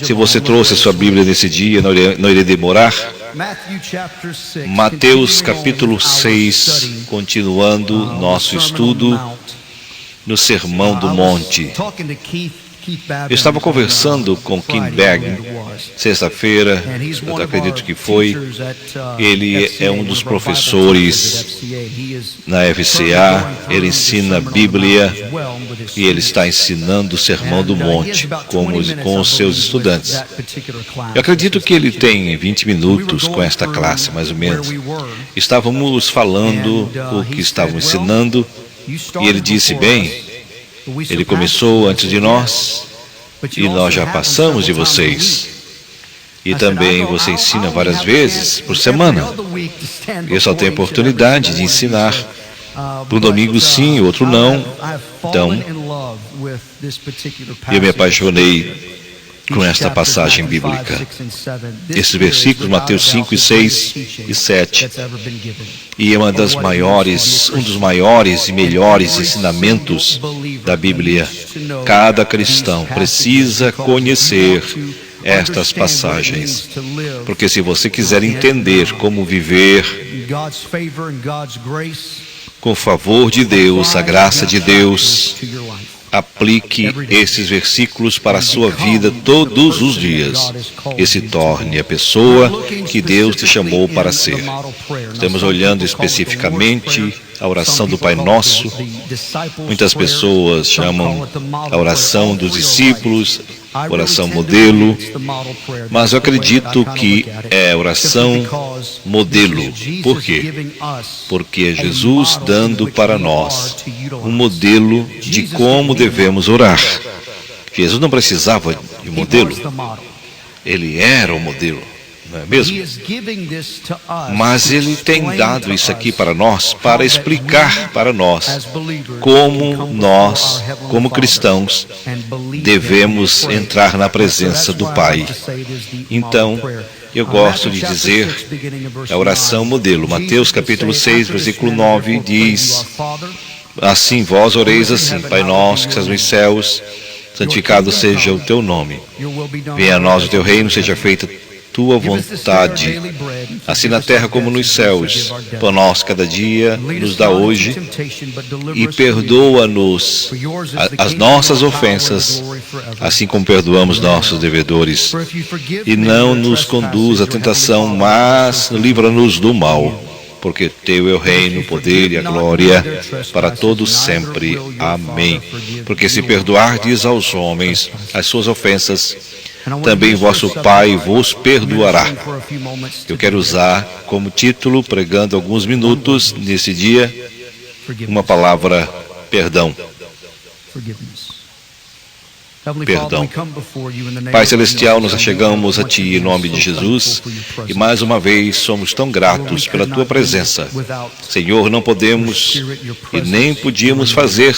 Se você trouxe a sua Bíblia nesse dia, não irei demorar. Mateus capítulo 6, continuando nosso estudo no Sermão do Monte. Eu estava conversando com Keith Bagg, sexta-feira, eu acredito que foi. Ele é um dos professores na FCA, ele ensina a Bíblia e ele está ensinando o Sermão do Monte com os seus estudantes. Eu acredito que ele tem 20 minutos com esta classe, mais ou menos. Estávamos falando o que estavam ensinando e ele disse, bem, ele começou antes de nós e nós já passamos de vocês. E também você ensina várias vezes por semana. Eu só tenho oportunidade de ensinar. Um domingo sim, outro não. Então, eu me apaixonei com esta passagem bíblica. Esses versículos, Mateus 5, 6 e 7. E é um dos maiores e melhores ensinamentos da Bíblia. Cada cristão precisa conhecer estas passagens. Porque se você quiser entender como viver com o favor de Deus, a graça de Deus, aplique esses versículos para a sua vida todos os dias e se torne a pessoa que Deus te chamou para ser. Estamos olhando especificamente a oração do Pai Nosso. Muitas pessoas chamam a oração dos discípulos, oração modelo, mas eu acredito que é oração modelo. Por quê? Porque é Jesus dando para nós um modelo de como devemos orar. Jesus não precisava de modelo, ele era o modelo, não é mesmo? Mas ele tem dado isso aqui para nós, para explicar para nós como cristãos, devemos entrar na presença do Pai. Então, eu gosto de dizer a oração modelo. Mateus capítulo 6, versículo 9 diz, assim vós oreis assim, Pai nosso que estás nos céus, santificado seja o teu nome. Venha a nós o teu reino, seja feita tua vontade, assim na terra como nos céus. Pão nosso cada dia nos dá hoje e perdoa-nos as nossas ofensas, assim como perdoamos nossos devedores. E não nos conduz à tentação, mas livra-nos do mal. Porque teu é o reino, o poder e a glória para todos sempre. Amém. Porque se perdoardes aos homens as suas ofensas, também vosso Pai vos perdoará. Eu quero usar como título, pregando alguns minutos nesse dia, uma palavra, perdão. Perdão. Pai Celestial, nos achegamos a Ti em nome de Jesus e mais uma vez somos tão gratos pela Tua presença. Senhor, não podemos e nem podíamos fazer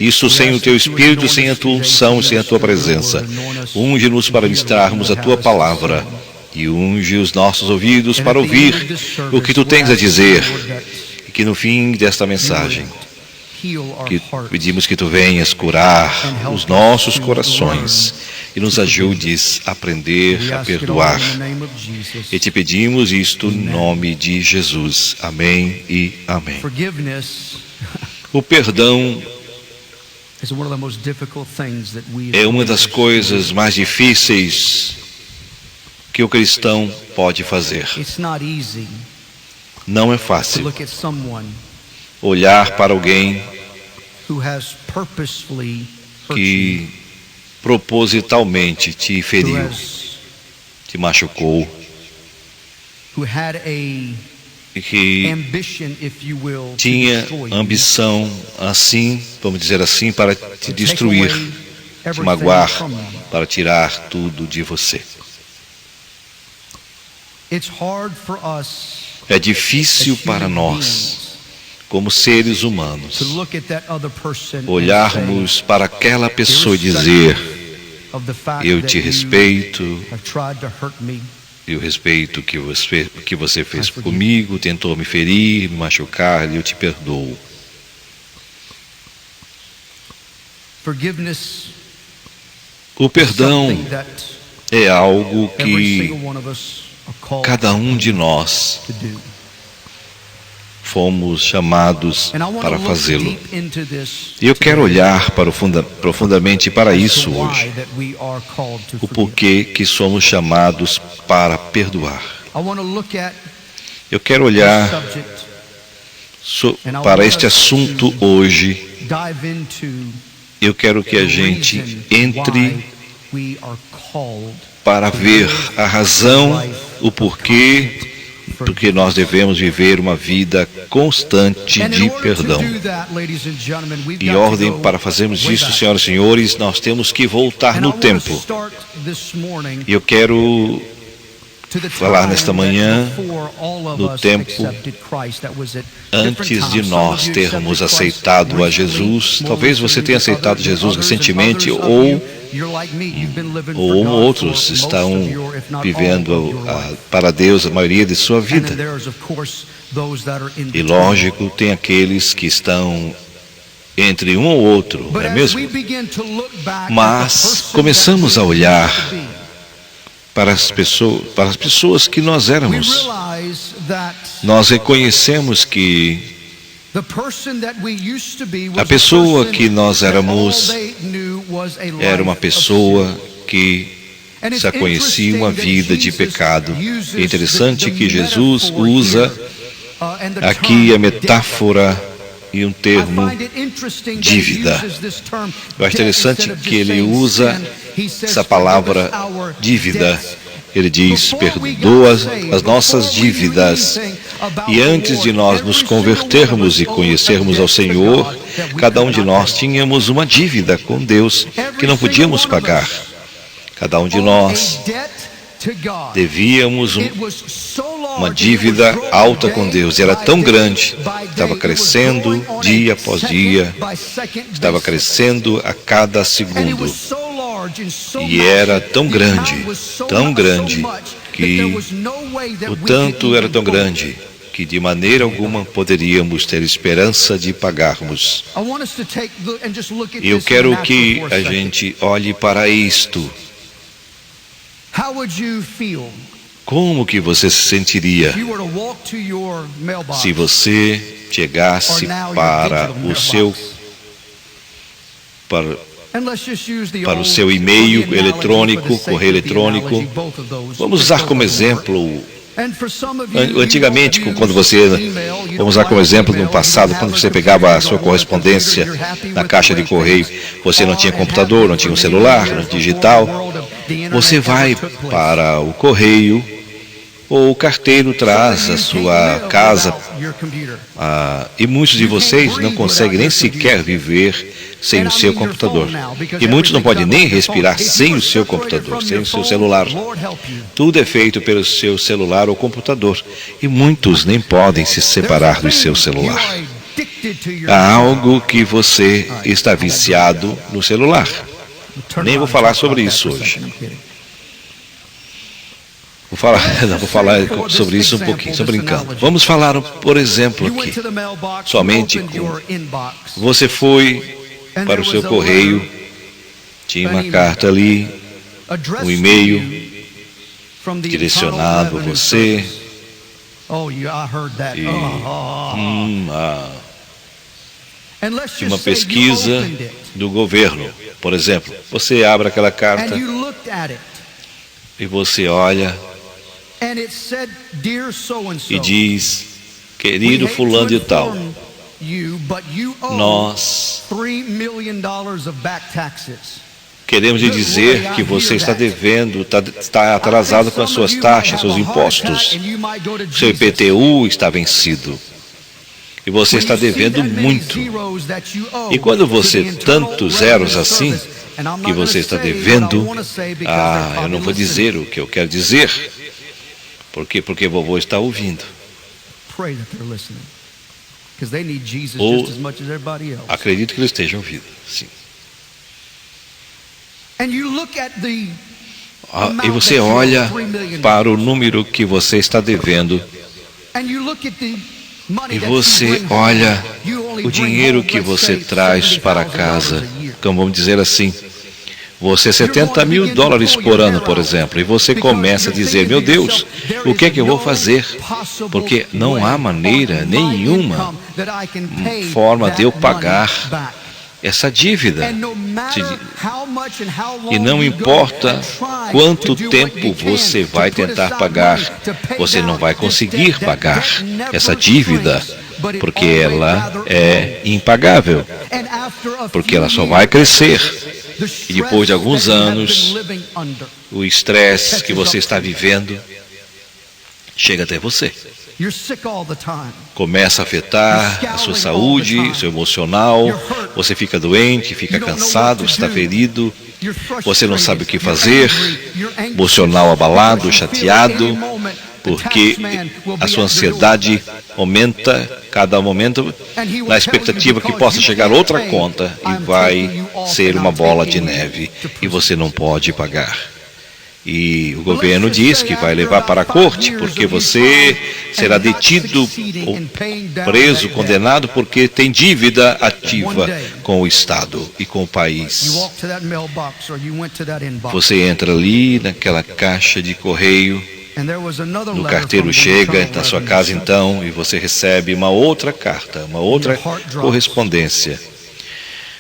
isso sem o Teu Espírito, sem a Tua unção, sem a Tua presença. Unge-nos para ministrarmos a Tua palavra e unge os nossos ouvidos para ouvir o que Tu tens a dizer e que no fim desta mensagem que pedimos que Tu venhas curar os nossos corações e nos ajudes a aprender a perdoar. E Te pedimos isto em nome de Jesus. Amém e amém. O perdão é uma das coisas mais difíceis que o cristão pode fazer. Não é fácil olhar para alguém que propositalmente te feriu, te machucou, e que tinha ambição, assim, vamos dizer assim, para te destruir, te magoar, para tirar tudo de você. É difícil para nós, como seres humanos, olharmos para aquela pessoa e dizer, eu te respeito, eu respeito o que você fez comigo, tentou me ferir, me machucar, e eu te perdoo. O perdão é algo que cada um de nós fomos chamados para fazê-lo. E eu quero olhar profundamente para isso hoje. O porquê que somos chamados para perdoar. Eu quero olhar para este assunto hoje. Eu quero que a gente entre para ver a razão, o porquê, porque nós devemos viver uma vida constante de perdão. Em ordem para fazermos isso, senhoras e senhores, nós temos que voltar no tempo. E eu quero falar nesta manhã no tempo antes de nós termos aceitado a Jesus. Talvez você tenha aceitado Jesus recentemente ou outros estão vivendo para Deus a maioria de sua vida. E lógico, tem aqueles que estão entre um ou outro, não é mesmo? Mas começamos a olhar para as pessoas que nós éramos. Nós reconhecemos que a pessoa que nós éramos era uma pessoa que já conhecia uma vida de pecado. É interessante que Jesus usa aqui a metáfora e um termo dívida. Eu acho interessante que ele usa essa palavra dívida. Ele diz, perdoa as nossas dívidas. E antes de nós nos convertermos e conhecermos ao Senhor, cada um de nós tínhamos uma dívida com Deus que não podíamos pagar. Cada um de nós devíamos uma dívida alta com Deus. E era tão grande, estava crescendo dia após dia, estava crescendo a cada segundo. E era tão grande, que o tanto era tão grande, que de maneira alguma poderíamos ter esperança de pagarmos. E eu quero que a gente olhe para isto. Como que você se sentiria se você chegasse para o seu e-mail eletrônico, correio eletrônico? Vamos usar como exemplo, antigamente, vamos usar como exemplo no passado, quando você pegava a sua correspondência na caixa de correio, você não tinha computador, não tinha um celular, não tinha digital. Você vai para o correio, ou o carteiro traz a sua casa, e muitos de vocês não conseguem nem sequer viver sem o seu computador. E muitos não podem nem respirar sem o seu computador, sem o seu celular. Tudo é feito pelo seu celular ou computador. E muitos nem podem se separar do seu celular. Há algo que você está viciado no celular. Nem vou falar sobre isso hoje. Vou falar sobre isso um pouquinho, estou brincando. Vamos falar, por exemplo, aqui. Somente você foi para o seu correio, tinha uma carta ali, um e-mail direcionado a você. Tinha uma pesquisa do governo, por exemplo. Você abre aquela carta e você olha e diz, querido fulano de tal, nós queremos lhe dizer que você está devendo, está atrasado com as suas taxas, seus impostos. Seu IPTU está vencido. E você está devendo muito. E quando você tantos zeros assim, que você está devendo, eu não vou dizer o que eu quero dizer. Por quê? Porque vovô está ouvindo. Ou acredito que ele esteja ouvindo, sim. E você olha para o número que você está devendo, e você olha o dinheiro que você traz para casa, então vamos dizer assim, Você $70 mil por ano, por exemplo, e você começa a dizer, meu Deus, o que é que eu vou fazer? Porque não há maneira nenhuma, forma de eu pagar essa dívida. E não importa quanto tempo você vai tentar pagar, você não vai conseguir pagar essa dívida, porque ela é impagável, porque ela só vai crescer. E depois de alguns anos, o estresse que você está vivendo chega até você. Começa a afetar a sua saúde, seu emocional, você fica doente, fica cansado, está ferido, você não sabe o que fazer, emocional abalado, chateado, porque a sua ansiedade aumenta cada momento na expectativa que possa chegar outra conta e vai ser uma bola de neve e você não pode pagar. E o governo diz que vai levar para a corte, porque você será detido, ou preso, condenado, porque tem dívida ativa com o Estado e com o país. Você entra ali naquela caixa de correio, o carteiro chega na sua casa então e você recebe uma outra carta, uma outra correspondência.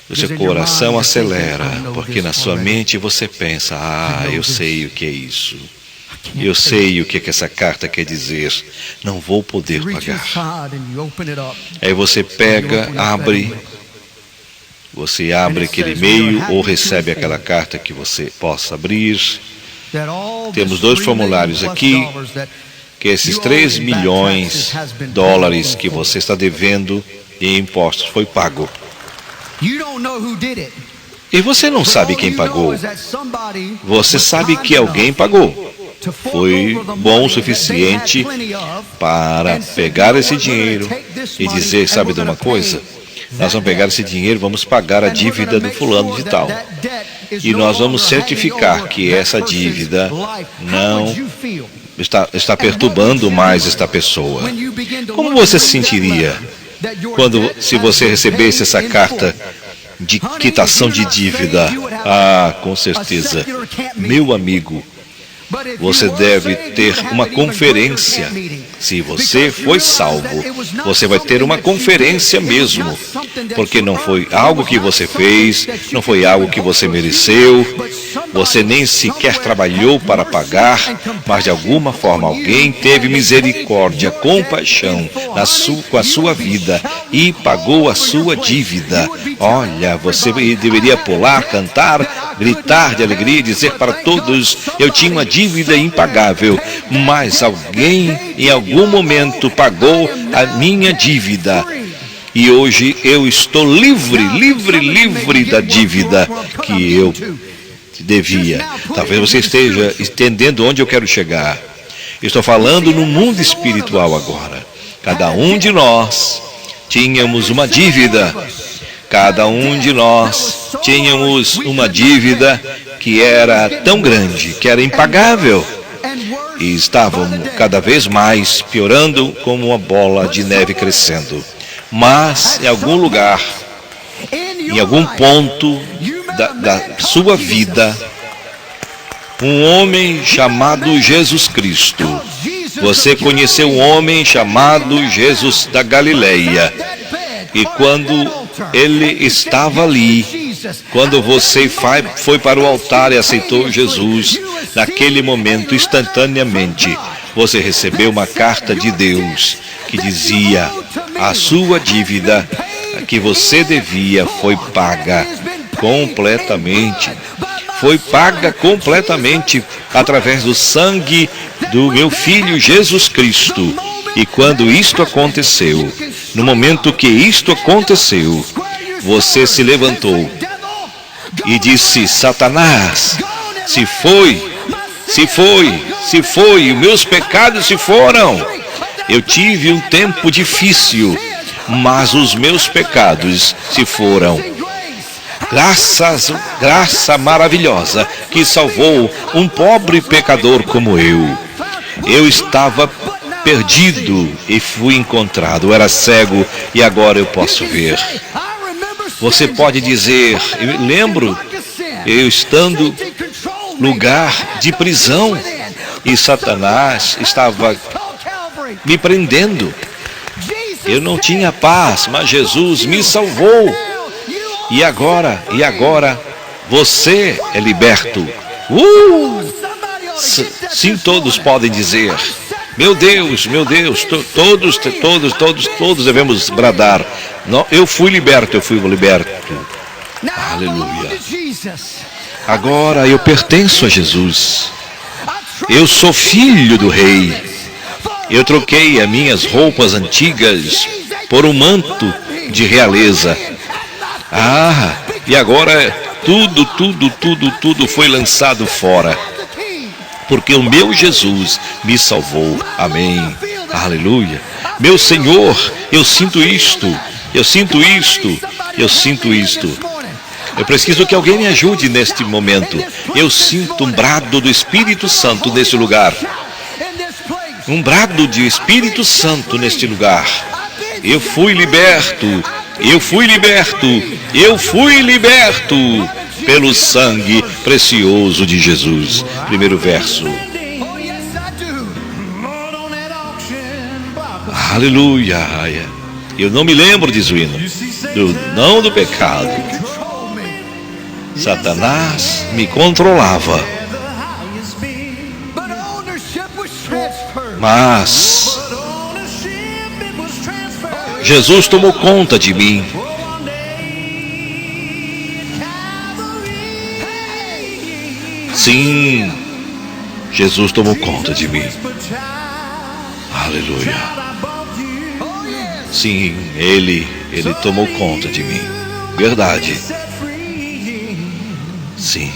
O seu coração acelera, porque na sua mente você pensa, eu sei o que é isso. Eu sei o que essa carta quer dizer. Não vou poder pagar. Aí você pega, você abre aquele e-mail ou recebe aquela carta que você possa abrir. Temos 2 formulários aqui, que esses $3 milhões que você está devendo em impostos foi pago. E você não sabe quem pagou. Você sabe que alguém pagou. Foi bom o suficiente para pegar esse dinheiro e dizer, sabe de uma coisa? Nós vamos pegar esse dinheiro, vamos pagar a dívida do fulano de tal. E nós vamos certificar que essa dívida não está perturbando mais esta pessoa. Como você se sentiria se você recebesse essa carta de quitação de dívida? Com certeza, meu amigo, você deve ter uma conferência. Se você foi salvo, você vai ter uma conferência mesmo, porque não foi algo que você fez, não foi algo que você mereceu, você nem sequer trabalhou para pagar, mas de alguma forma alguém teve misericórdia, compaixão com a sua vida e pagou a sua dívida. Olha, você deveria pular, cantar, gritar de alegria e dizer para todos, eu tinha uma dívida impagável, mas alguém em algum momento pagou a minha dívida. E hoje eu estou livre da dívida que eu devia. Talvez você esteja entendendo onde eu quero chegar. Estou falando no mundo espiritual agora. Cada um de nós tínhamos uma dívida. Cada um de nós tínhamos uma dívida que era tão grande, que era impagável. E estavam cada vez mais piorando como uma bola de neve crescendo. Mas em algum lugar, em algum ponto da sua vida, um homem chamado Jesus Cristo. Você conheceu um homem chamado Jesus da Galileia. E quando ele estava ali, quando você foi para o altar e aceitou Jesus, naquele momento, instantaneamente, você recebeu uma carta de Deus que dizia, a sua dívida que você devia foi paga completamente. Foi paga completamente através do sangue do meu Filho Jesus Cristo. E quando isto aconteceu, no momento que isto aconteceu, você se levantou e disse, Satanás, se foi, os meus pecados se foram. Eu tive um tempo difícil, mas os meus pecados se foram. Graça maravilhosa que salvou um pobre pecador como eu. Eu estava perdido e fui encontrado. Eu era cego e agora eu posso ver. Você pode dizer, eu lembro eu estando lugar de prisão, e Satanás estava me prendendo. Eu não tinha paz, mas Jesus me salvou. E agora, você é liberto. Sim, todos podem dizer. Meu Deus, todos devemos bradar. Não, eu fui liberto. Aleluia. Agora eu pertenço a Jesus. Eu sou filho do Rei. Eu troquei as minhas roupas antigas por um manto de realeza. E agora tudo foi lançado fora. Porque o meu Jesus me salvou. Amém. Aleluia. Meu Senhor, eu sinto isto. Eu preciso que alguém me ajude neste momento. Eu sinto um brado do Espírito Santo neste lugar. Um brado de Espírito Santo neste lugar. Eu fui liberto pelo sangue precioso de Jesus. Primeiro verso. Aleluia. Eu não me lembro, diz o hino, não do pecado. Satanás me controlava. Mas Jesus tomou conta de mim. Sim, Jesus tomou conta de mim. Aleluia. Sim, Ele tomou conta de mim. Verdade. Sim.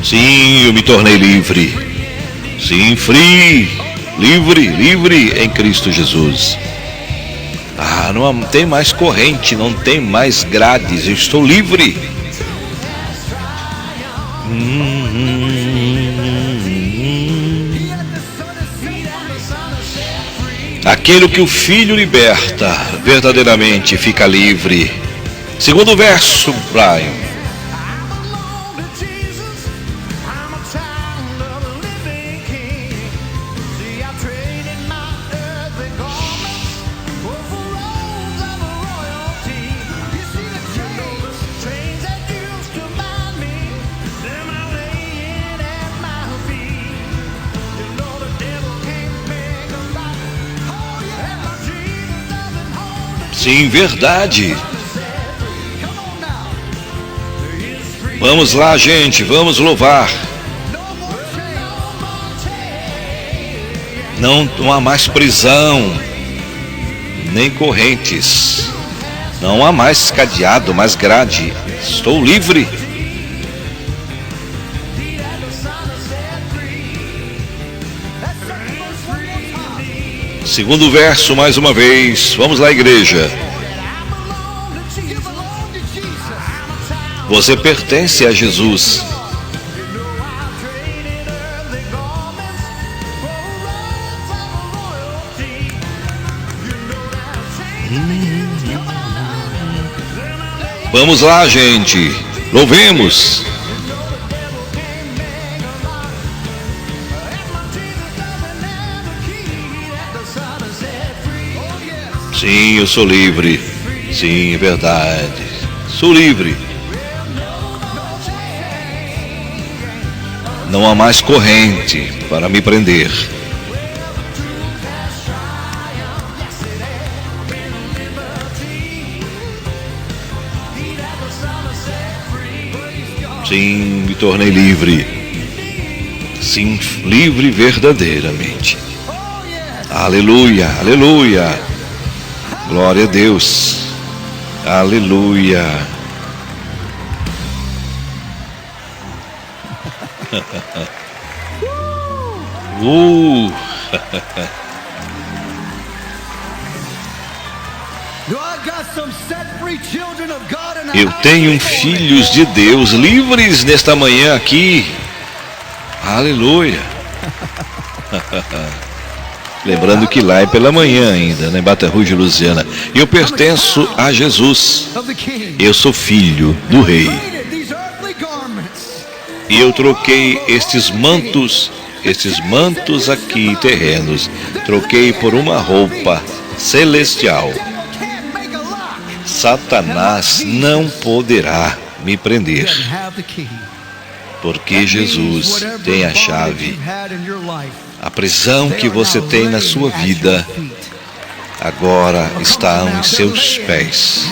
Sim, eu me tornei livre. Sim, livre em Cristo Jesus. Não tem mais corrente, não tem mais grades, eu estou livre. Aquele que o Filho liberta, verdadeiramente fica livre. Segundo verso, Brian. Sim, verdade. Vamos lá, gente, vamos louvar. Não há mais prisão, nem correntes. Não há mais cadeado, mais grade. Estou livre. Segundo verso, mais uma vez. Vamos lá, igreja. Você pertence a Jesus. Vamos lá, gente. Louvemos. Sim, eu sou livre. Sim, é verdade. Sou livre. Não há mais corrente para me prender. Sim, me tornei livre. Sim, livre verdadeiramente. Aleluia, aleluia. Glória a Deus. Aleluia. Eu tenho filhos de Deus livres nesta manhã aqui. Aleluia. Lembrando que lá é pela manhã ainda, né? Baton Rouge, Louisiana. Eu pertenço a Jesus. Eu sou filho do Rei. E eu troquei estes mantos aqui terrenos, troquei por uma roupa celestial. Satanás não poderá me prender, porque Jesus tem a chave. A prisão que você tem na sua vida agora está em seus pés.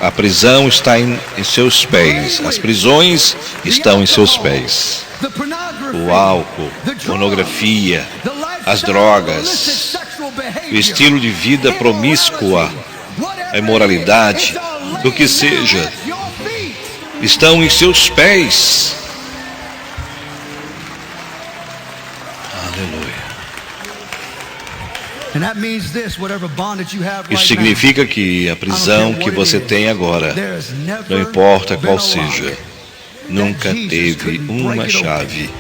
A prisão está em seus pés. As prisões estão em seus pés. O álcool, pornografia, as drogas, o estilo de vida promíscua, a imoralidade, do que seja, estão em seus pés. Aleluia. Isso significa que a prisão que você tem agora, não importa qual seja, nunca teve uma chave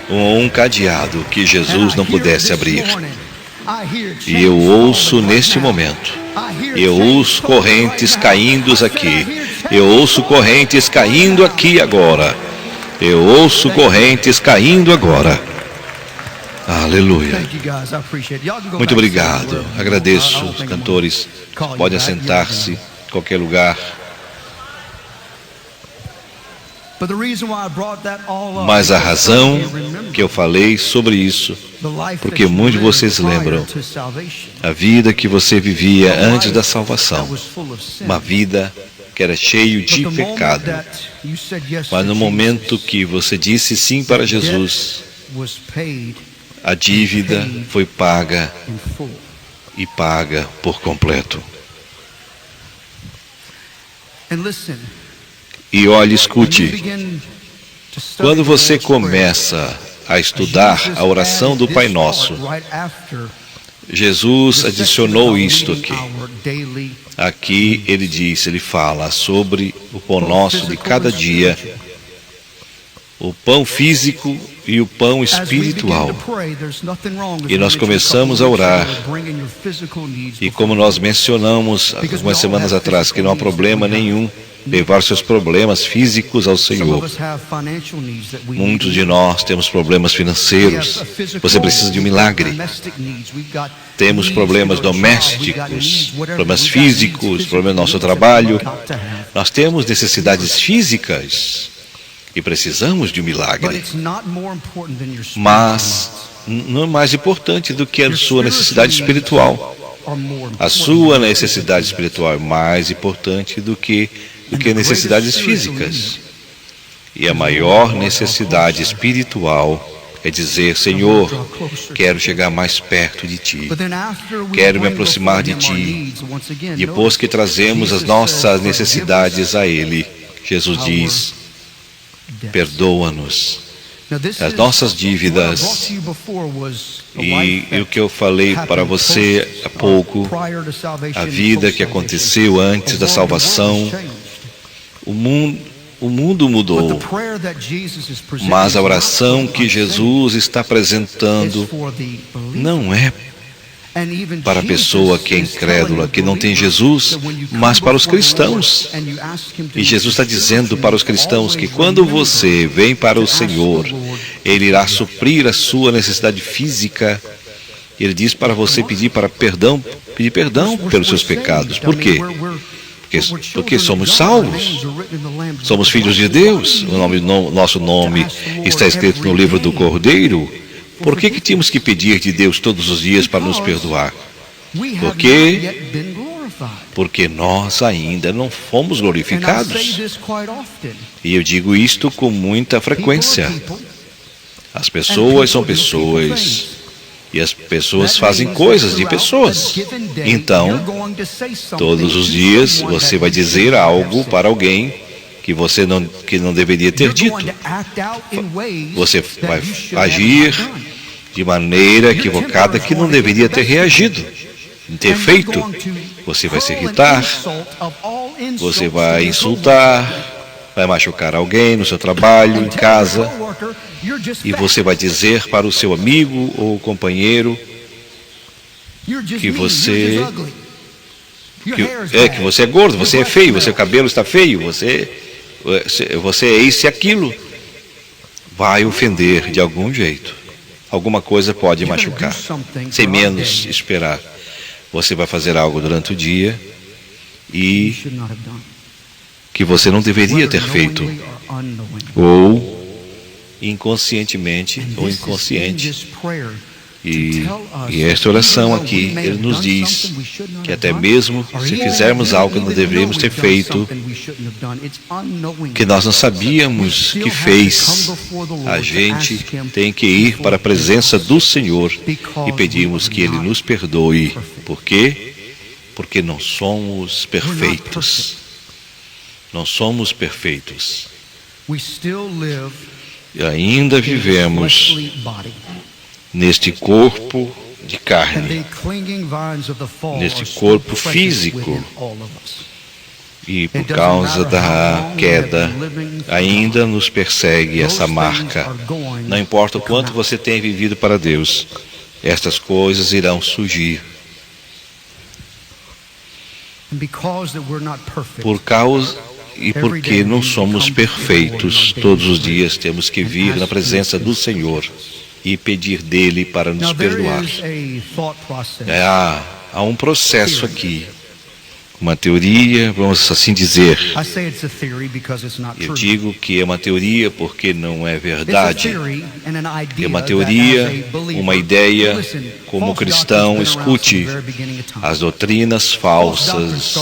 ou um cadeado que Jesus não pudesse abrir. E eu ouço neste momento, eu ouço correntes caindo aqui, eu ouço correntes caindo aqui agora, eu ouço correntes caindo agora. Aleluia. Muito obrigado. Agradeço os cantores. Podem assentar-se em qualquer lugar. Mas a razão que eu falei sobre isso, porque muitos de vocês lembram a vida que você vivia antes da salvação, uma vida que era cheia de pecado. Mas no momento que você disse sim para Jesus, a dívida foi paga e paga por completo. E olhe, escute, quando você começa a estudar a oração do Pai Nosso, Jesus adicionou isto aqui. Aqui ele diz, ele fala sobre o pão nosso de cada dia, o pão físico e o pão espiritual. E nós começamos a orar. E como nós mencionamos algumas semanas atrás, que não há problema nenhum levar seus problemas físicos ao Senhor. Muitos de nós temos problemas financeiros. Você precisa de um milagre. Temos problemas domésticos, problemas físicos, problemas no nosso trabalho. Nós temos necessidades físicas e precisamos de um milagre. Mas não é mais importante do que a sua necessidade espiritual. A sua necessidade espiritual é mais importante do que necessidades físicas. E a maior necessidade espiritual é dizer, Senhor, quero chegar mais perto de Ti, quero me aproximar de Ti. Depois que trazemos as nossas necessidades a Ele, Jesus diz, perdoa-nos as nossas dívidas. E o que eu falei para você há pouco, a vida que aconteceu antes da salvação, o mundo mudou, mas a oração que Jesus está apresentando não é para a pessoa que é incrédula, que não tem Jesus, mas para os cristãos. E Jesus está dizendo para os cristãos que quando você vem para o Senhor, Ele irá suprir a sua necessidade física. Ele diz para você pedir perdão pelos seus pecados. Por quê? Porque somos salvos, somos filhos de Deus, nosso nome está escrito no livro do Cordeiro. Por que tínhamos que pedir de Deus todos os dias para nos perdoar? Porque nós ainda não fomos glorificados. E eu digo isto com muita frequência. As pessoas são pessoas. E as pessoas fazem coisas de pessoas. Então, todos os dias você vai dizer algo para alguém que não deveria ter dito. Você vai agir de maneira equivocada que não deveria ter reagido, ter feito. Você vai se irritar, você vai insultar, vai machucar alguém no seu trabalho, em casa, e você vai dizer para o seu amigo ou companheiro que você é gordo, você é feio, seu cabelo está feio, você é isso e aquilo. Vai ofender de algum jeito. Alguma coisa pode machucar. Sem menos esperar. Você vai fazer algo durante o dia e que você não deveria ter feito. Ou inconscientemente ou inconsciente. E esta oração aqui, ele nos diz que até mesmo se fizermos algo que não deveríamos ter feito, que nós não sabíamos que fez, a gente tem que ir para a presença do Senhor e pedimos que Ele nos perdoe. Por quê? Porque não somos perfeitos. Não somos perfeitos. E ainda vivemos neste corpo de carne, neste corpo físico, e por causa da queda ainda nos persegue essa marca. Não importa o quanto você tem vivido para Deus, estas coisas irão surgir. Porque não somos perfeitos, todos os dias temos que vir na presença do Senhor e pedir dele para nos perdoar. Há um processo aqui, uma teoria, vamos assim dizer. Eu digo que é uma teoria porque não é verdade. É uma teoria, uma ideia. Como cristão, escute, as doutrinas falsas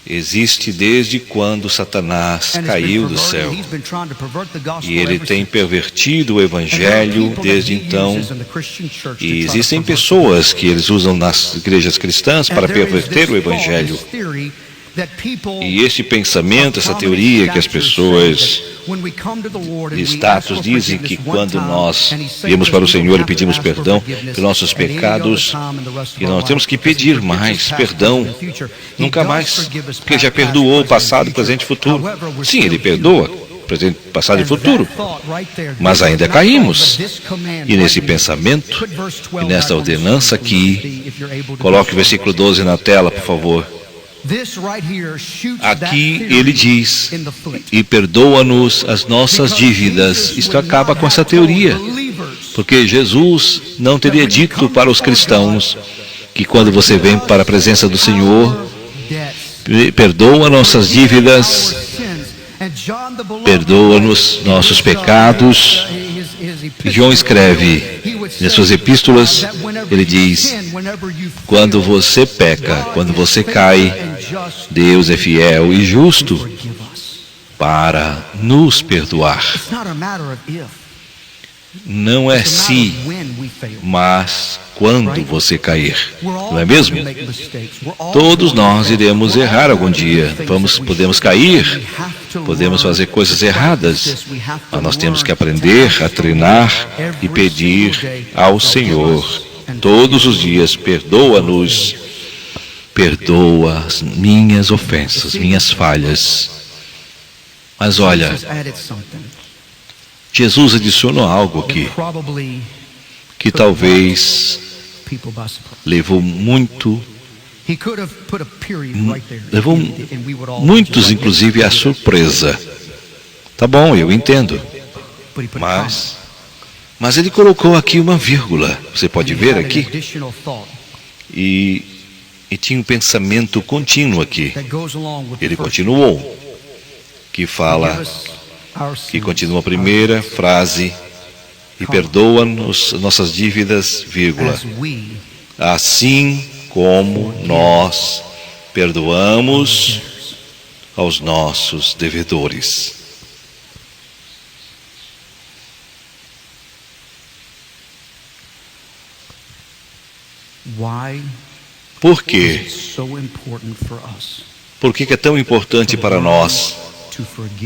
existe desde quando Satanás caiu do céu. E ele tem pervertido o Evangelho desde então. E existem pessoas que eles usam nas igrejas cristãs para perverter o Evangelho. E esse pensamento, essa teoria que as pessoas de status dizem que quando nós viemos para o Senhor e pedimos perdão pelos nossos pecados, e nós temos que pedir mais perdão, nunca mais, porque já perdoou o passado, presente e futuro. Sim, Ele perdoa, presente, passado e futuro, mas ainda caímos. E nesse pensamento, e nesta ordenança aqui, coloque o versículo 12 na tela, por favor. Aqui ele diz, e perdoa-nos as nossas dívidas. Isto acaba com essa teoria, porque Jesus não teria dito para os cristãos que quando você vem para a presença do Senhor, perdoa nossas dívidas, perdoa-nos nossos pecados. João escreve nas suas epístolas, ele diz, quando você peca, quando você cai, Deus é fiel e justo para nos perdoar. Não é se, mas quando você cair, não é mesmo? Todos nós iremos errar algum dia, podemos cair, podemos fazer coisas erradas, mas nós temos que aprender a treinar e pedir ao Senhor todos os dias, perdoa-nos, perdoa as minhas ofensas, minhas falhas. Mas olha, Jesus adicionou algo aqui, que talvez levou muitos, inclusive, à surpresa. Tá bom, eu entendo. Mas ele colocou aqui uma vírgula. Você pode ver aqui? E tinha um pensamento contínuo aqui. Ele continuou, que fala, que continua a primeira frase, e perdoa-nos nossas dívidas, vírgula, assim como nós perdoamos aos nossos devedores. Por quê? Por que é tão importante para nós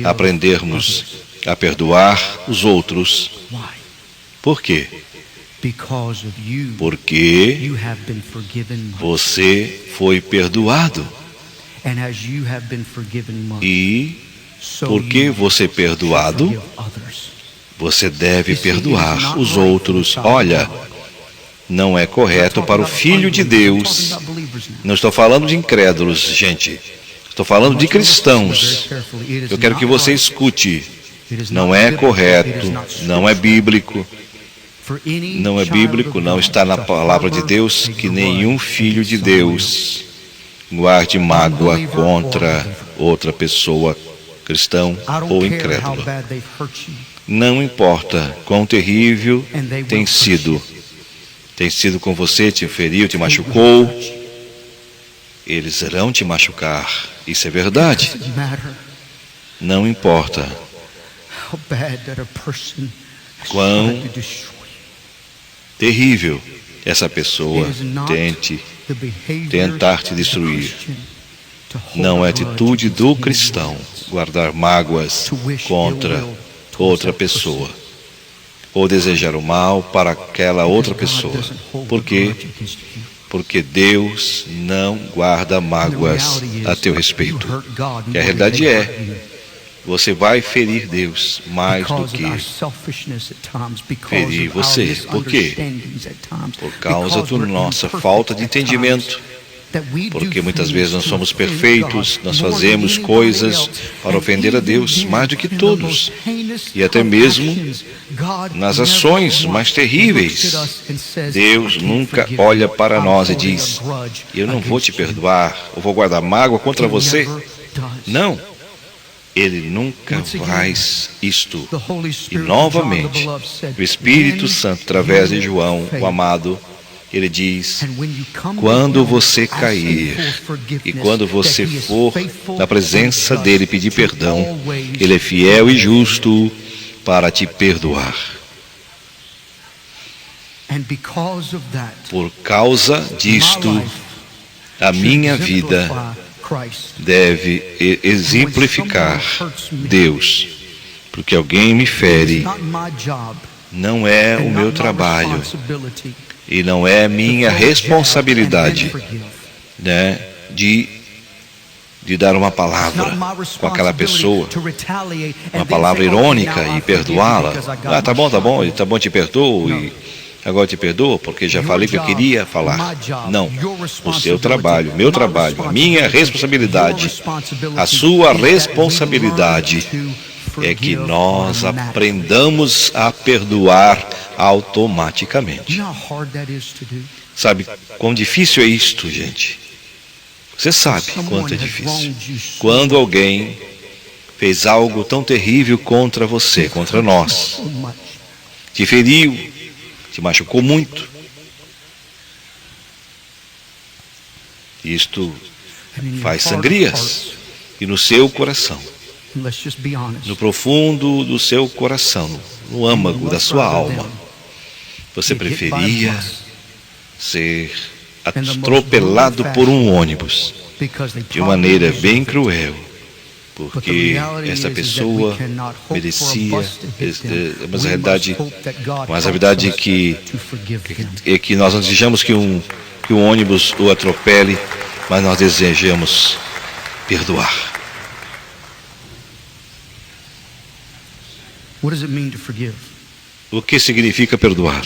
aprendermos a perdoar os outros? Por quê? Porque você foi perdoado. E Porque você perdoado, você deve perdoar os outros. Olha, não é correto para o Filho de Deus. Não estou falando de incrédulos, gente. Estou falando de cristãos. Eu quero que você escute. Não é correto, não é bíblico. Não é bíblico, não está na palavra de Deus que nenhum filho de Deus guarde mágoa contra outra pessoa, cristão ou incrédulo. Não importa quão terrível tem sido com você, te feriu, te machucou, eles irão te machucar. Isso é verdade. Não importa quão terrível essa pessoa tentar te destruir. Não é atitude do cristão guardar mágoas contra outra pessoa ou desejar o mal para aquela outra pessoa. Por quê? Porque Deus não guarda mágoas a teu respeito. E a realidade é, você vai ferir Deus mais do que ferir você. Por quê? Por causa da nossa falta de entendimento. Porque muitas vezes nós somos perfeitos, nós fazemos coisas para ofender a Deus mais do que todos. E até mesmo nas ações mais terríveis. Deus nunca olha para nós e diz: eu não vou te perdoar, eu vou guardar mágoa contra você. Não. Ele nunca faz isto. E novamente, o Espírito Santo, através de João, o amado, ele diz: quando você cair e quando você for na presença dele pedir perdão, ele é fiel e justo para te perdoar. Por causa disto, a minha vida deve exemplificar Deus. Porque alguém me fere, não é o meu trabalho e não é minha responsabilidade, né, de dar uma palavra com aquela pessoa, uma palavra irônica e perdoá-la. Ah, tá bom, te perdoo e agora te perdoo porque já falei que eu queria falar. Não, o seu trabalho, meu trabalho, a minha responsabilidade, a sua responsabilidade é que nós aprendamos a perdoar automaticamente. Sabe quão difícil é isto, gente? Você sabe quanto é difícil. Quando alguém fez algo tão terrível contra você, contra nós, te feriu, te machucou muito, isto faz sangrias e no seu coração, no profundo do seu coração, no âmago da sua alma, você preferia ser atropelado por um ônibus de maneira bem cruel, porque essa pessoa merecia, mas a verdade é que nós não desejamos que um ônibus o atropele, mas nós desejamos perdoar. O que significa perdoar?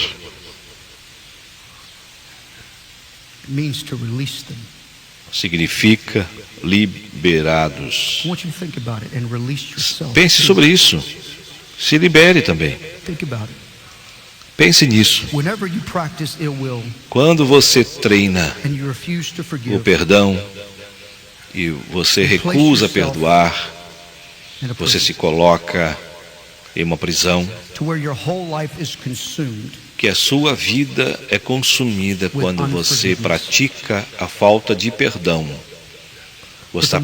Significa liberados. Pense sobre isso. Se libere também. Pense nisso. Quando você treina o perdão e você recusa perdoar, você se coloca em uma prisão que a sua vida é consumida quando você pratica a falta de perdão. Você está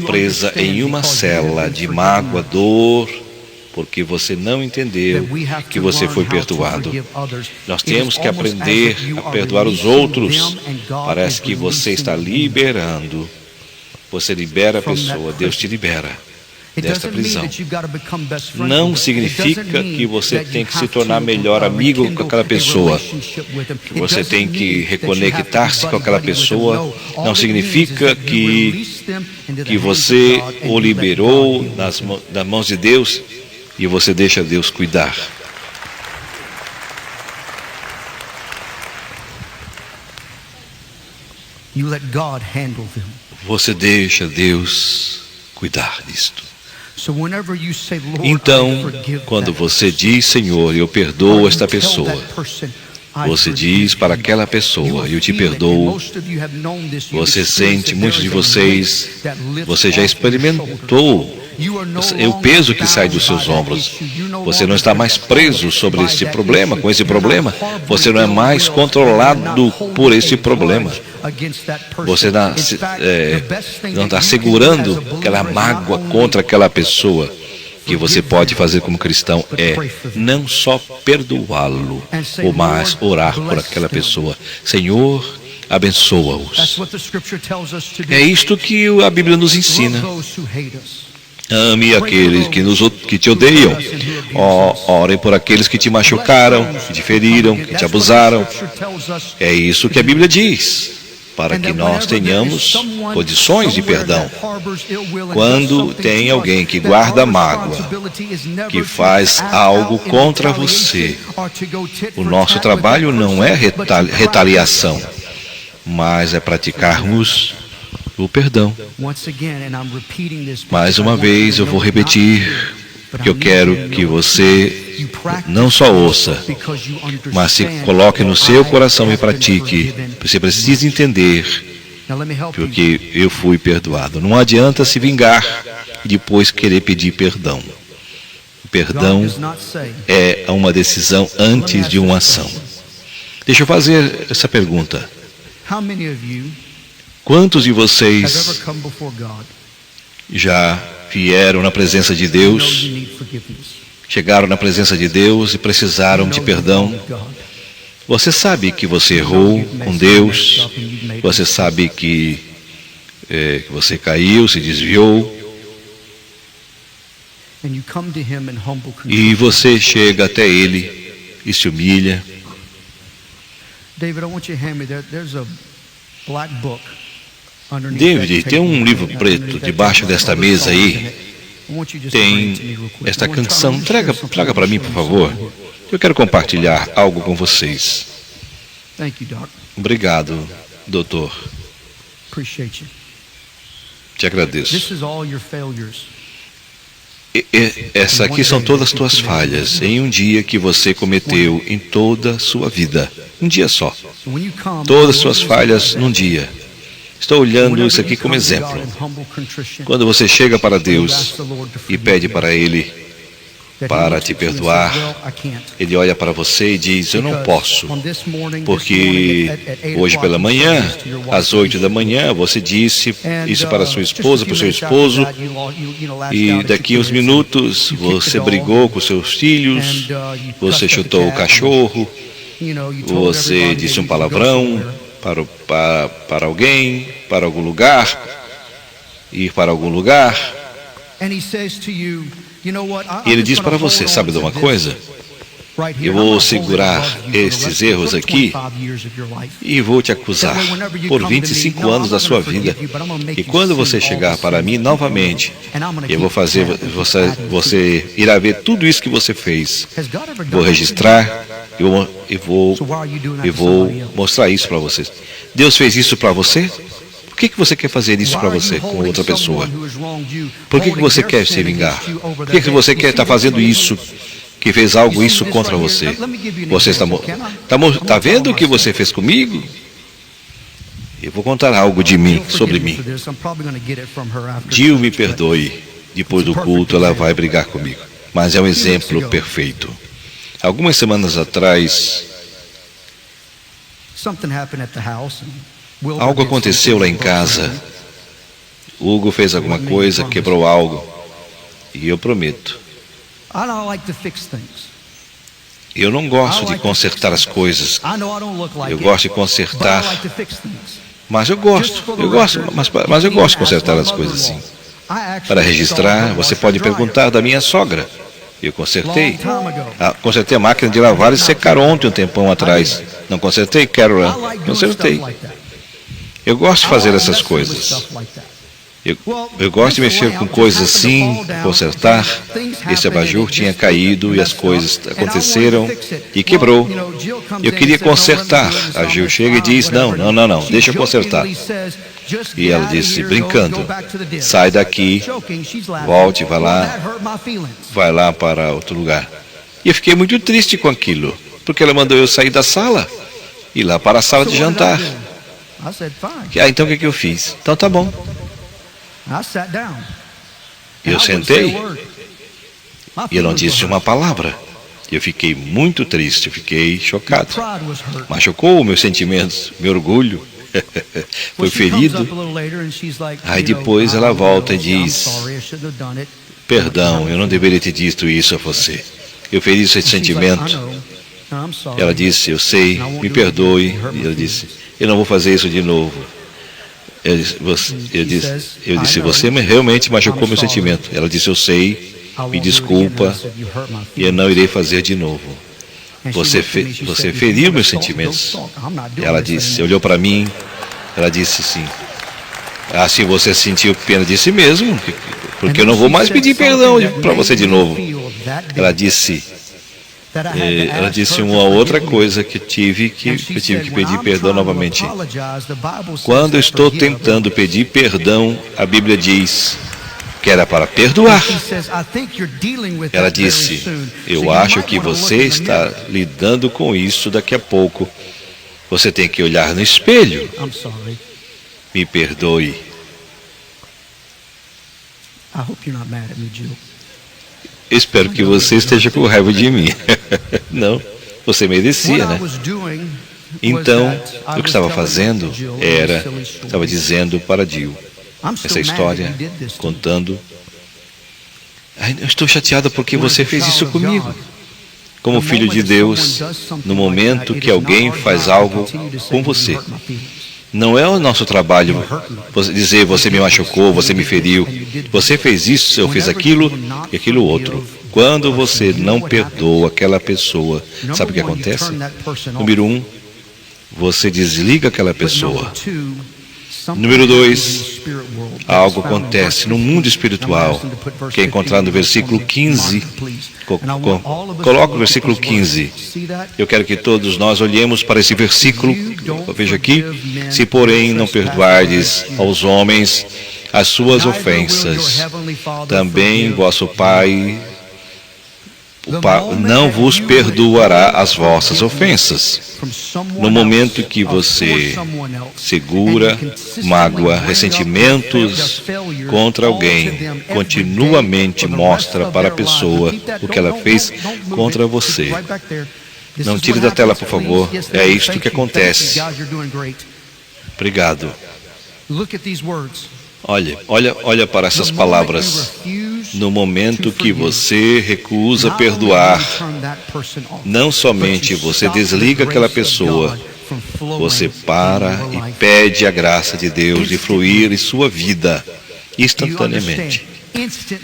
presa em uma cela de mágoa, dor, porque você não entendeu que você foi perdoado. Nós temos que aprender a perdoar os outros. Parece que você está liberando. Você libera a pessoa, Deus te libera desta prisão. Não significa que você tem que se tornar melhor amigo com aquela pessoa, que você tem que reconectar-se com aquela pessoa. Não significa que que você o liberou nas mãos de Deus e você deixa Deus cuidar. Você deixa Deus cuidar disto. Então, quando você diz, Senhor, eu perdoo esta pessoa, você diz para aquela pessoa, eu te perdoo. Você sente, muitos de vocês, você já experimentou o peso que sai dos seus ombros. Você não está mais preso sobre esse problema, com esse problema. Você não é mais controlado por esse problema. Você não está segurando aquela mágoa contra aquela pessoa. O que você pode fazer como cristão é não só perdoá-lo, mas orar por aquela pessoa. Senhor, abençoa-os. É isto que a Bíblia nos ensina. Ame aqueles que te odeiam. Orem por aqueles que te machucaram, que te feriram, que te abusaram. É isso que a Bíblia diz, para que nós tenhamos condições de perdão. Quando tem alguém que guarda mágoa, que faz algo contra você, o nosso trabalho não é retaliação, mas é praticarmos o perdão. Mais uma vez eu vou repetir, porque eu quero que você não só ouça, mas se coloque no seu coração e pratique. Você precisa entender, porque eu fui perdoado. Não adianta se vingar e depois querer pedir perdão. O perdão é uma decisão antes de uma ação. Deixa eu fazer essa pergunta. Quantos de vocês já vieram na presença de Deus, chegaram na presença de Deus e precisaram de perdão? Você sabe que você errou com Deus, você sabe que você caiu, se desviou, e você chega até Ele e se humilha. David, tem um livro preto debaixo desta mesa aí. Tem esta canção. Traga para mim, por favor. Eu quero compartilhar algo com vocês. Obrigado, doutor. Te agradeço. Essa aqui são todas as tuas falhas em um dia que você cometeu em toda a sua vida. Um dia só. Todas as suas falhas num dia. Estou olhando isso aqui como exemplo. Quando você chega para Deus e pede para Ele para te perdoar, Ele olha para você e diz, eu não posso, porque hoje pela manhã, às 8 da manhã, você disse isso para sua esposa, para o seu esposo, e daqui a uns minutos você brigou com seus filhos, você chutou o cachorro, você disse um palavrão para alguém, para algum lugar, ir para algum lugar. E Ele diz para você, sabe de uma coisa? Eu vou segurar estes erros aqui e vou te acusar por 25 anos da sua vida. E quando você chegar para mim novamente, eu vou fazer, você irá ver tudo isso que você fez. Vou registrar e vou mostrar isso para vocês. Deus fez isso para você? Por que você quer fazer isso para você com outra pessoa? Por que você quer se vingar? Por que você quer estar fazendo isso, que fez algo isso contra você? Você está vendo o que você fez comigo? Eu vou contar algo de mim, sobre mim. Jill me perdoe. Depois do culto ela vai brigar comigo. Mas é um exemplo perfeito. Algumas semanas atrás, algo aconteceu lá em casa. Hugo fez alguma coisa, quebrou algo. E eu prometo, eu não gosto de consertar as coisas. Eu gosto de consertar, mas eu gosto de consertar as coisas sim. Para registrar, você pode perguntar da minha sogra. Eu consertei. Consertei a máquina de lavar e secar ontem, um tempão atrás. Não consertei, Carol? Consertei. Eu gosto de fazer essas coisas. Eu gosto de mexer com coisas assim, consertar. Esse abajur tinha caído e as coisas aconteceram e quebrou. Eu queria consertar. A Jill chega e diz, não, deixa eu consertar. E ela disse, brincando, sai daqui, volte, vai lá para outro lugar. E eu fiquei muito triste com aquilo, porque ela mandou eu sair da sala e ir lá para a sala de jantar. Então o que eu fiz? Então tá bom. Eu sentei e eu não disse uma palavra. Eu fiquei muito triste, fiquei chocado. Machucou os meus sentimentos, meu orgulho. Foi ferido. Aí depois ela volta e diz, perdão, eu não deveria ter dito isso a você. Eu feri esse sentimento. Ela disse, eu sei, me perdoe. E ela disse, eu não vou fazer isso de novo. Eu disse, você realmente machucou meu sentimento. Ela disse, eu sei, me desculpa, e eu não irei fazer de novo. Você feriu meus sentimentos. Ela disse, olhou para mim, ela disse sim. Assim você sentiu pena de si mesmo, porque eu não vou mais pedir perdão para você de novo. Ela disse uma outra coisa que eu tive que pedir perdão novamente. Quando eu estou tentando pedir perdão, a Bíblia diz que era para perdoar. Ela disse, eu acho que você está lidando com isso daqui a pouco. Você tem que olhar no espelho. Me perdoe. Espero que você esteja com raiva de mim. Não, você merecia, né? Então, o que estava fazendo estava dizendo para Jill, essa história, contando, eu estou chateada porque você fez isso comigo. Como filho de Deus, no momento que alguém faz algo com você, não é o nosso trabalho dizer, você me machucou, você me feriu, você fez isso, eu fiz aquilo e aquilo outro. Quando você não perdoa aquela pessoa, sabe o que acontece? Número 1, você desliga aquela pessoa. Número 2, algo acontece no mundo espiritual, que é encontrado no versículo 15. Coloca o versículo 15. Eu quero que todos nós olhemos para esse versículo. Veja aqui. Se, porém, não perdoardes aos homens as suas ofensas, também vosso Pai não vos perdoará as vossas ofensas. No momento que você segura mágoa, ressentimentos contra alguém, continuamente mostra para a pessoa o que ela fez contra você. Não tire da tela, por favor. É isto que acontece. Obrigado. Olha para essas palavras. No momento que você recusa perdoar, não somente você desliga aquela pessoa, você para e pede a graça de Deus de fluir em sua vida instantaneamente.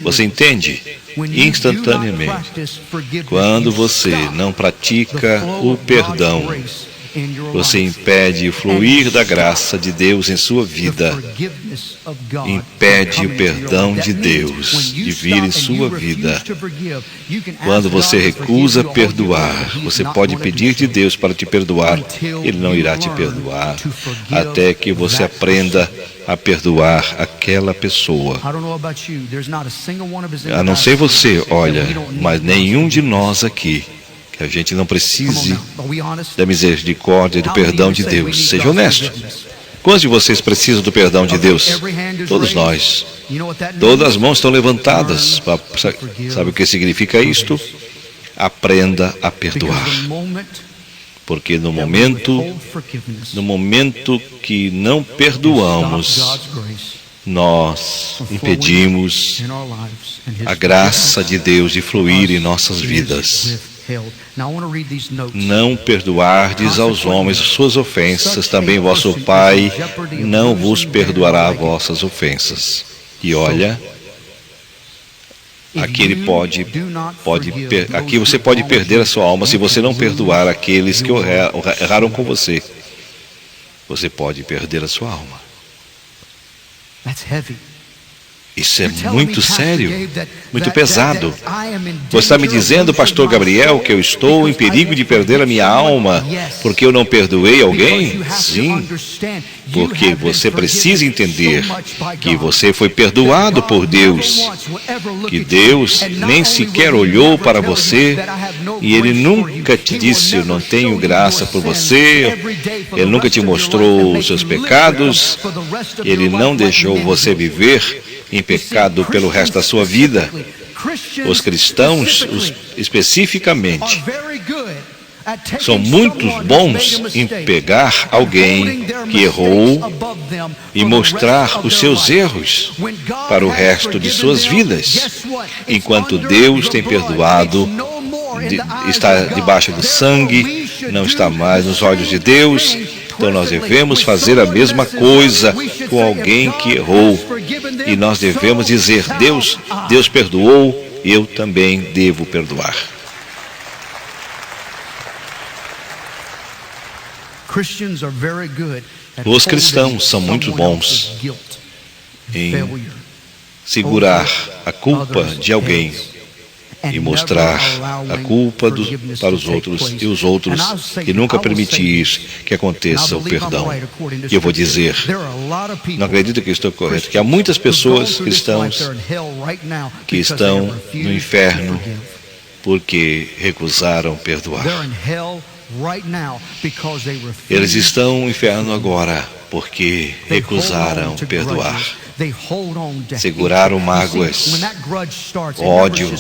Você entende? Instantaneamente. Quando você não pratica o perdão, você impede o fluir da graça de Deus em sua vida. Impede o perdão de Deus de vir em sua vida. Quando você recusa perdoar, você pode pedir de Deus para te perdoar. Ele não irá te perdoar até que você aprenda a perdoar aquela pessoa. A não ser você, olha, mas nenhum de nós aqui, que a gente não precise da misericórdia e do perdão de Deus. Seja honesto. Quantos de vocês precisam do perdão de Deus? Todos nós. Todas as mãos estão levantadas. Sabe o que significa isto? Aprenda a perdoar. Porque no momento que não perdoamos, nós impedimos a graça de Deus de fluir em nossas vidas. Não perdoardes aos homens suas ofensas, também vosso Pai não vos perdoará vossas ofensas. E olha, aqui aqui você pode perder a sua alma se você não perdoar aqueles que erraram com você. Você pode perder a sua alma. Isso é muito sério, muito pesado. Você está me dizendo, pastor Gabriel, que eu estou em perigo de perder a minha alma porque eu não perdoei alguém? Sim, porque você precisa entender que você foi perdoado por Deus, que Deus nem sequer olhou para você e Ele nunca te disse, eu não tenho graça por você, Ele nunca te mostrou os seus pecados, Ele não deixou você viver em pecado pelo resto da sua vida. Os cristãos, especificamente, são muito bons em pegar alguém que errou e mostrar os seus erros para o resto de suas vidas. Enquanto Deus tem perdoado, está debaixo do sangue, não está mais nos olhos de Deus. Então nós devemos fazer a mesma coisa com alguém que errou. E nós devemos dizer, Deus perdoou, eu também devo perdoar. Os cristãos são muito bons em segurar a culpa de alguém e mostrar a culpa para os outros e os outros que nunca permitir que aconteça o perdão. E eu vou dizer, não acredito que estou correto, que há muitas pessoas cristãs que estão no inferno porque recusaram perdoar. Eles estão no inferno agora porque recusaram perdoar. Seguraram mágoas, ódio,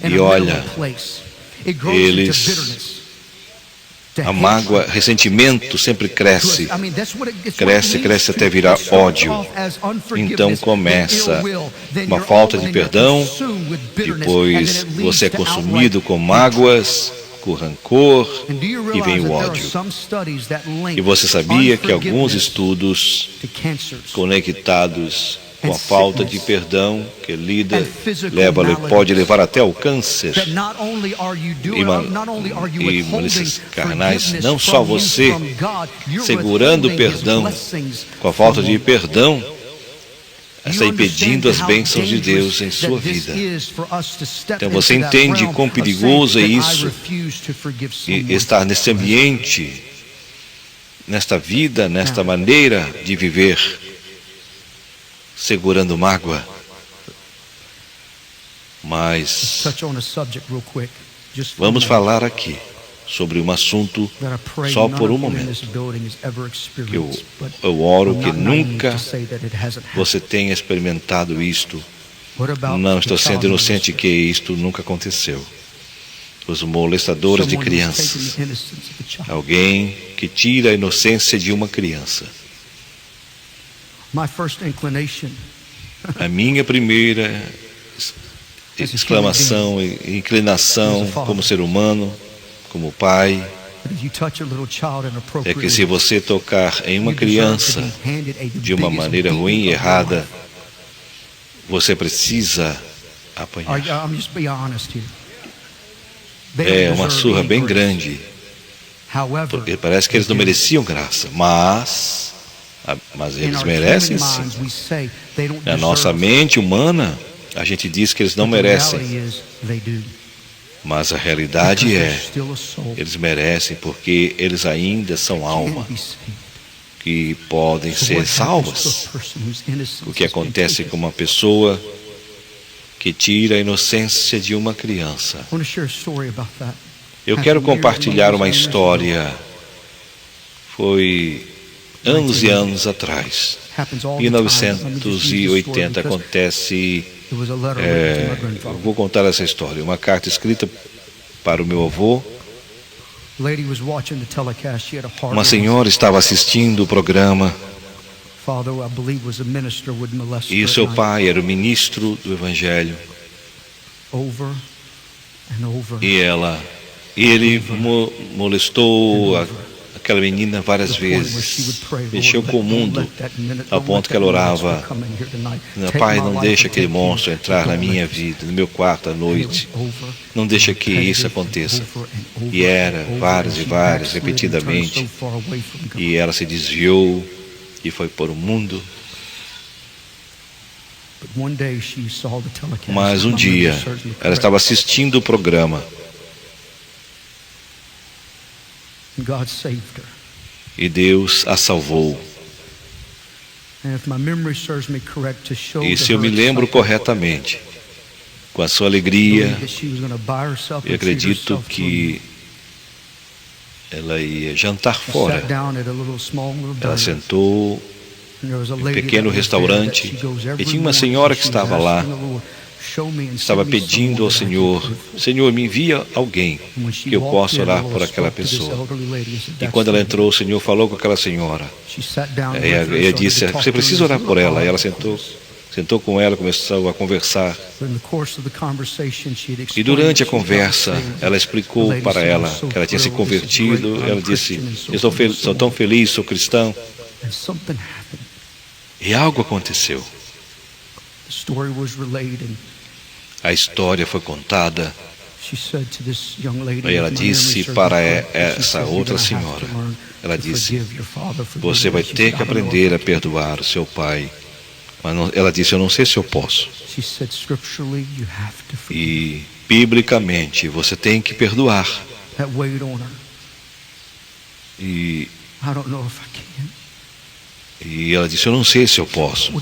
e olha, a mágoa, ressentimento sempre cresce, cresce até virar ódio. Então começa uma falta de perdão, depois você é consumido com mágoas, com rancor, e vem o ódio. E você sabia que alguns estudos conectados com a falta de perdão que pode levar até ao câncer e malícias carnais, não só você segurando o perdão, com a falta de perdão, está impedindo as bênçãos de Deus em sua vida. Então você entende quão perigoso é isso, e estar nesse ambiente, nesta vida, nesta maneira de viver, segurando mágoa. Mas vamos falar aqui sobre um assunto só por um momento. Eu oro que nunca você tenha experimentado isto. Não estou sendo inocente que isto nunca aconteceu. Os molestadores de crianças. Alguém que tira a inocência de uma criança. A minha primeira exclamação e inclinação como ser humano, como pai, é que se você tocar em uma criança de uma maneira ruim e errada, você precisa apanhar. É uma surra bem grande, porque parece que eles não mereciam graça, mas eles merecem sim. Na nossa mente humana, a gente diz que eles não merecem. Mas a realidade é, eles merecem porque eles ainda são alma, que podem ser salvas. O que acontece com uma pessoa que tira a inocência de uma criança? Eu quero compartilhar uma história. Foi anos e anos atrás. Em 1980 acontece... vou contar essa história. Uma carta escrita para o meu avô. Uma senhora estava assistindo o programa e o seu pai era o ministro do Evangelho. E ele molestou aquela menina várias vezes, mexeu com o mundo, ao ponto que ela orava: Pai, não deixa aquele monstro entrar na minha vida, no meu quarto à noite, não deixa que isso aconteça. E era várias e várias, repetidamente, e ela se desviou e foi para o mundo. Mas um dia, ela estava assistindo o programa e Deus a salvou. E se eu me lembro corretamente, com a sua alegria, eu acredito que ela ia jantar fora. Ela sentou em um pequeno restaurante e tinha uma senhora que estava lá, estava pedindo ao Senhor: Senhor, me envia alguém que eu possa orar por aquela pessoa. E quando ela entrou, o Senhor falou com aquela senhora. Ele disse: você precisa orar por ela. E ela sentou com ela, começou a conversar. E durante a conversa, ela explicou para ela que ela tinha se convertido. Ela disse: eu sou tão feliz, sou cristão. E algo aconteceu. A história foi contada. E ela disse para essa outra senhora, ela disse: você vai ter que aprender a perdoar o seu pai. Mas não, ela disse: eu não sei se eu posso. E biblicamente você tem que perdoar. E ela disse: eu não sei se eu posso.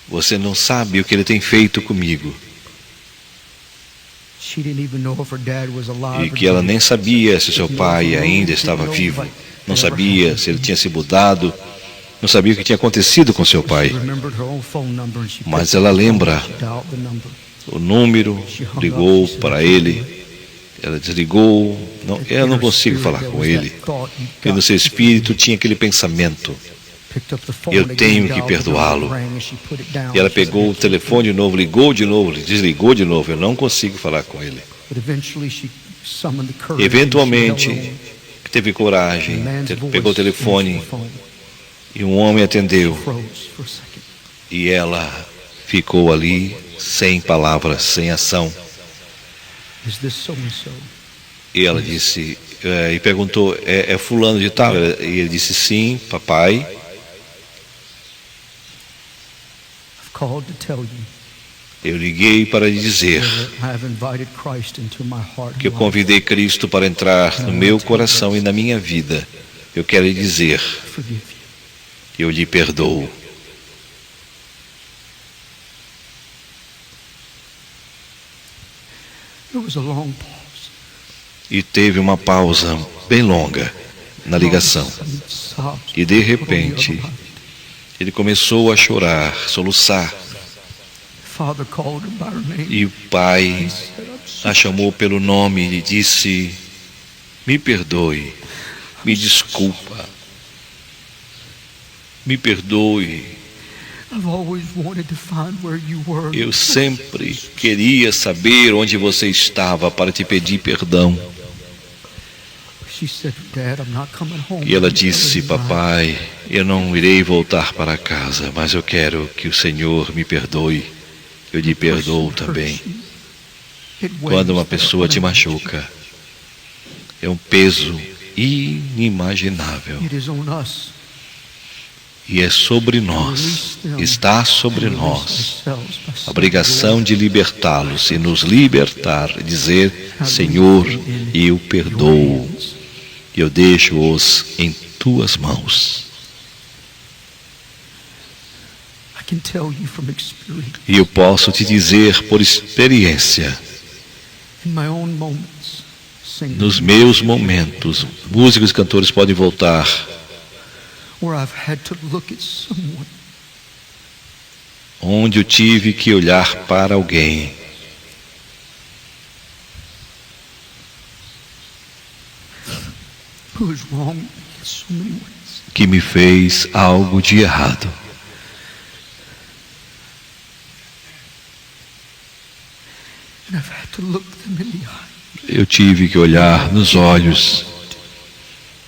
Você não sabe o que ele tem feito comigo. E que ela nem sabia se seu pai ainda estava vivo. Não sabia se ele tinha se mudado. Não sabia o que tinha acontecido com seu pai. Mas ela lembra o número, ligou para ele. Ela desligou. Eu não consigo falar com ele. E no seu espírito tinha aquele pensamento: eu tenho que perdoá-lo. E ela pegou o telefone de novo, ligou de novo, desligou de novo. Eu não consigo falar com ele. Eventualmente, teve coragem, pegou o telefone e um homem atendeu. E ela ficou ali sem palavras, sem ação. E ela disse, e perguntou: é fulano de tal? E ele disse: sim, papai. Eu liguei para lhe dizer que eu convidei Cristo para entrar no meu coração e na minha vida. Eu quero lhe dizer que eu lhe perdoo. E teve uma pausa bem longa na ligação. E de repente, ele começou a chorar, soluçar. E o pai a chamou pelo nome e disse: me perdoe, me desculpa, me perdoe. Eu sempre queria saber onde você estava para te pedir perdão. E ela disse: papai, eu não irei voltar para casa, mas eu quero que o Senhor me perdoe. Eu lhe perdoo também. Quando uma pessoa te machuca, é um peso inimaginável. E é sobre nós, está sobre nós, a obrigação de libertá-los e nos libertar, e dizer: Senhor, eu perdoo, eu deixo-os em tuas mãos. E eu posso te dizer por experiência, nos meus momentos, músicos e cantores podem voltar, onde eu tive que olhar para alguém que me fez algo de errado. Eu tive que olhar nos olhos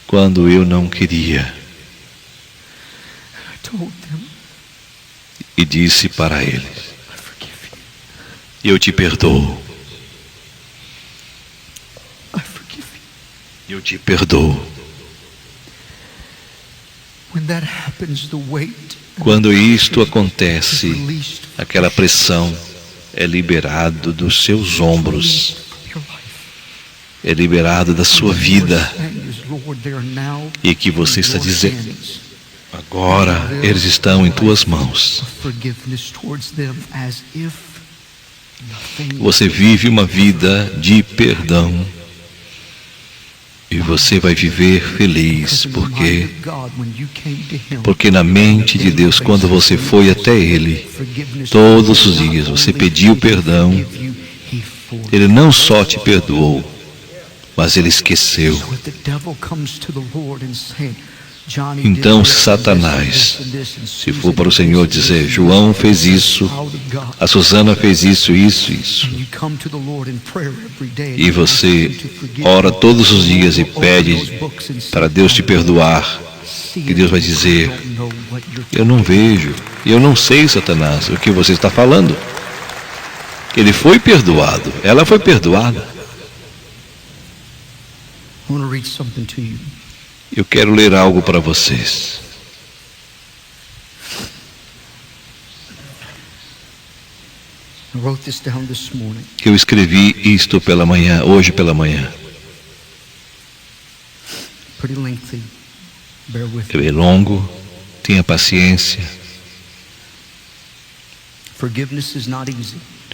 quando eu não queria. E disse para eles: eu te perdoo. Eu te perdoo. Quando isto acontece, aquela pressão é liberada dos seus ombros, é liberada da sua vida, e que você está dizendo: agora eles estão em tuas mãos. Você vive uma vida de perdão. E você vai viver feliz, porque na mente de Deus, quando você foi até Ele, todos os dias você pediu perdão, Ele não só te perdoou, mas Ele esqueceu. Então, se Satanás, se for para o Senhor dizer: João fez isso, a Susana fez isso, e você ora todos os dias e pede para Deus te perdoar, que Deus vai dizer: eu não vejo, eu não sei, Satanás, o que você está falando. Ele foi perdoado, ela foi perdoada. Eu quero ler algo para vocês. Eu escrevi isto pela manhã, hoje pela manhã. É longo, tenha paciência.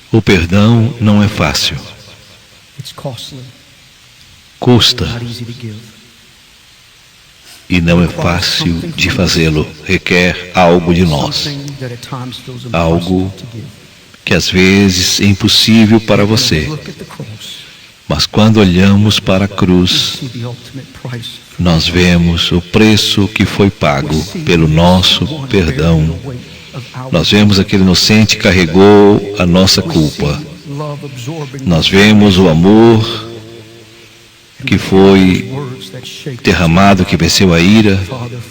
O perdão não é fácil. Custa. E não é fácil de fazê-lo, requer algo de nós, algo que às vezes é impossível para você. Mas quando olhamos para a cruz, nós vemos o preço que foi pago pelo nosso perdão. Nós vemos aquele inocente que carregou a nossa culpa. Nós vemos o amor que foi derramado, que venceu a ira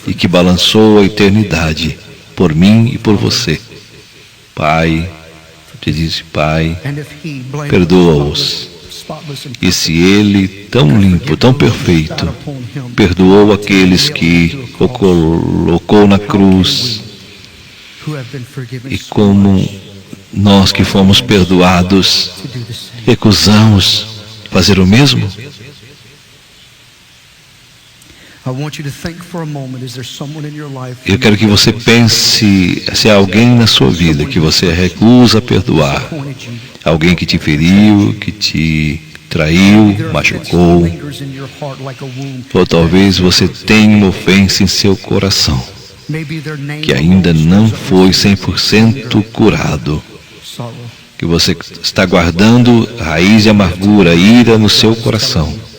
e que balançou a eternidade por mim e por você. Pai, te disse: Pai, perdoa-os. E se Ele, tão limpo, tão perfeito, perdoou aqueles que o colocou na cruz, e como nós que fomos perdoados, recusamos fazer o mesmo? Eu quero que você pense se há alguém na sua vida que você recusa perdoar, alguém que te feriu, que te traiu, machucou, ou talvez você tenha uma ofensa em seu coração, que ainda não foi 100% curado, que você está guardando raiz de amargura, ira no seu coração.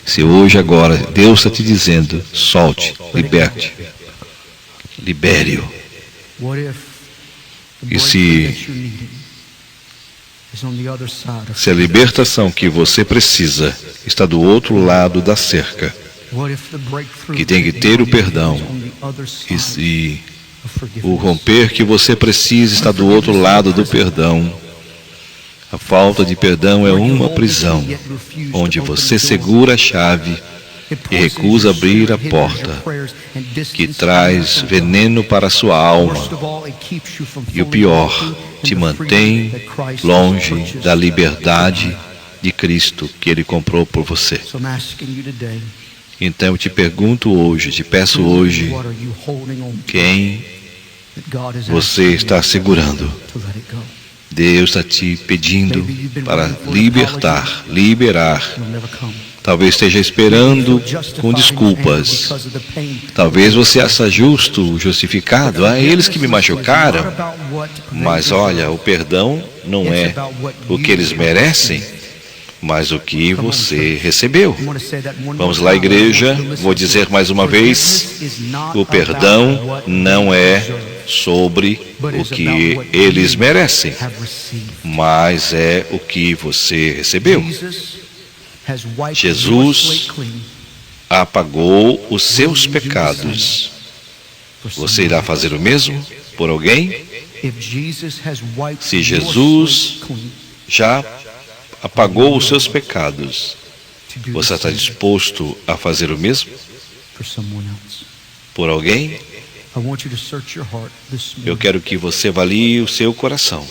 Se hoje, agora, Deus está te dizendo: solte, liberte, libere-o. E se a libertação que você precisa está do outro lado da cerca, que tem que ter o perdão, e o romper que você precisa está do outro lado do perdão, a falta de perdão é uma prisão, onde você segura a chave e recusa abrir a porta, que traz veneno para a sua alma. E o pior, te mantém longe da liberdade de Cristo que Ele comprou por você. Então eu te pergunto hoje, te peço hoje, quem você está segurando? Deus está te pedindo para liberar. Talvez esteja esperando com desculpas. Talvez você ache justo, justificado. Eles que me machucaram. Mas olha, o perdão não é o que eles merecem, mas o que você recebeu. Vamos lá, igreja. Vou dizer mais uma vez: o perdão não é sobre o que eles merecem, mas é o que você recebeu. Jesus apagou os seus pecados. Você irá fazer o mesmo por alguém? Se Jesus já apagou os seus pecados, você está disposto a fazer o mesmo por alguém? Eu quero que você avalie o seu coração.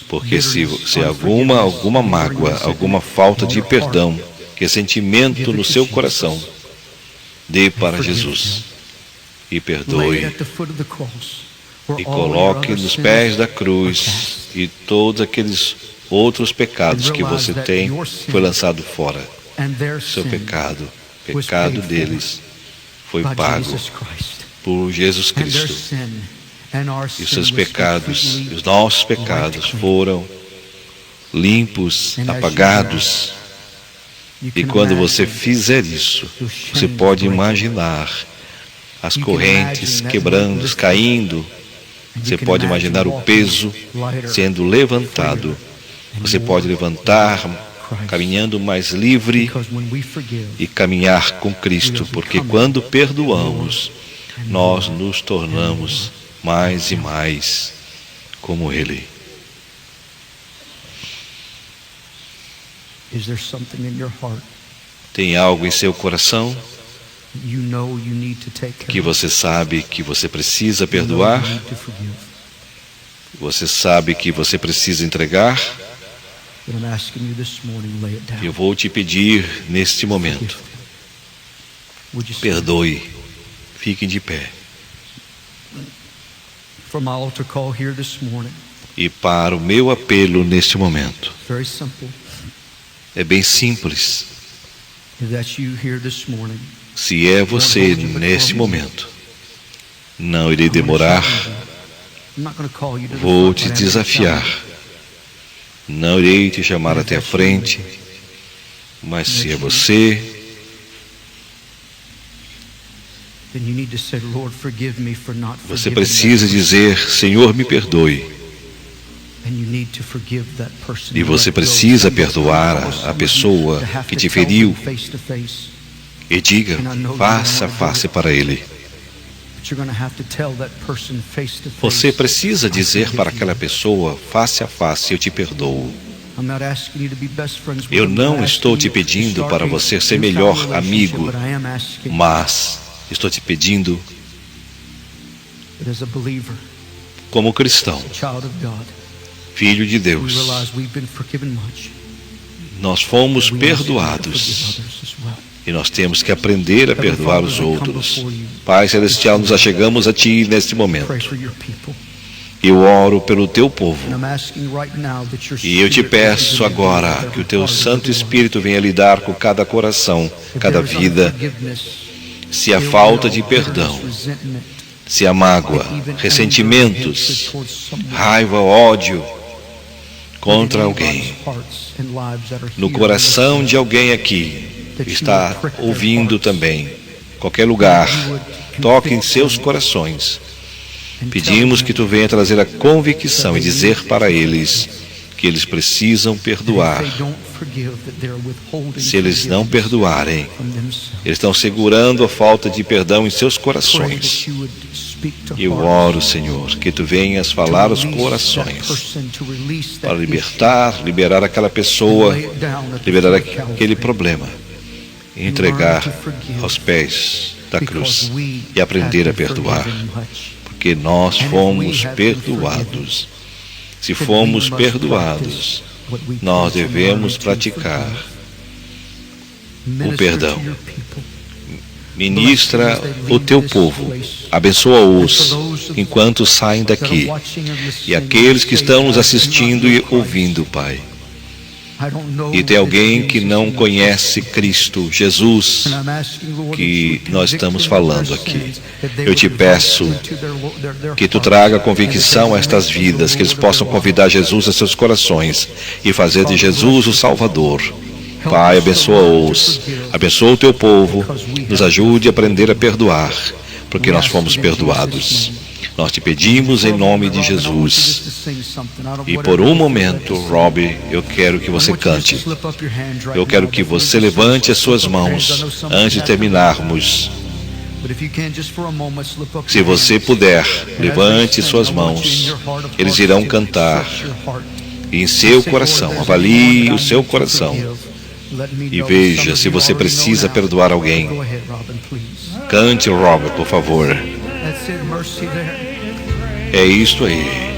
Porque se alguma mágoa, alguma falta de perdão, ressentimento no seu coração, dê para Jesus e perdoe. E coloque nos pés da cruz e todos aqueles outros pecados que você tem, foi lançado fora. Seu pecado deles foi pago por Jesus Cristo. E os seus pecados, os nossos pecados foram limpos, apagados. E quando você fizer isso, você pode imaginar as correntes quebrando, caindo. Você pode imaginar o peso sendo levantado. Você pode levantar, caminhando mais livre e caminhar com Cristo, porque quando perdoamos, nós nos tornamos mais e mais como Ele. Tem algo em seu coração que você sabe que você precisa perdoar? Você sabe que você precisa entregar? Eu vou te pedir neste momento, perdoe, fique de pé. E para o meu apelo neste momento, é bem simples. Se é você neste momento, não irei demorar, vou te desafiar. Não irei te chamar até a frente, mas se é você, você precisa dizer: Senhor, me perdoe. E você precisa perdoar a pessoa que te feriu. E diga face a face para ele. Você precisa dizer para aquela pessoa face a face: eu te perdoo. Eu não estou te pedindo para você ser melhor amigo, mas estou te pedindo, como cristão, filho de Deus, nós fomos perdoados. E nós temos que aprender a perdoar os outros. Pai Celestial, nos achegamos a Ti neste momento. Eu oro pelo Teu povo. E eu te peço agora que o Teu Santo Espírito venha lidar com cada coração, cada vida. Se há falta de perdão, se há mágoa, ressentimentos, raiva, ódio contra alguém, no coração de alguém aqui, está ouvindo também, qualquer lugar, toque em seus corações. Pedimos que Tu venha trazer a convicção e dizer para eles que eles precisam perdoar. Se eles não perdoarem, eles estão segurando a falta de perdão em seus corações. Eu oro, Senhor, que Tu venhas falar aos corações para liberar aquela pessoa, liberar aquele problema, e entregar aos pés da cruz e aprender a perdoar, porque nós fomos perdoados. Se fomos perdoados, nós devemos praticar o perdão. Ministra o Teu povo, abençoa-os enquanto saem daqui, e aqueles que estão nos assistindo e ouvindo, Pai. E tem alguém que não conhece Cristo, Jesus, que nós estamos falando aqui. Eu te peço que Tu traga convicção a estas vidas, que eles possam convidar Jesus a seus corações e fazer de Jesus o Salvador. Pai, abençoa-os, abençoa o Teu povo, nos ajude a aprender a perdoar, porque nós fomos perdoados. Nós te pedimos em nome de Jesus. E por um momento, Robbie, eu quero que você cante. Eu quero que você levante as suas mãos antes de terminarmos. Se você puder, levante suas mãos. Eles irão cantar. E em seu coração, avalie o seu coração. e veja se você precisa perdoar alguém. Cante, Robert, por favor. É isto aí.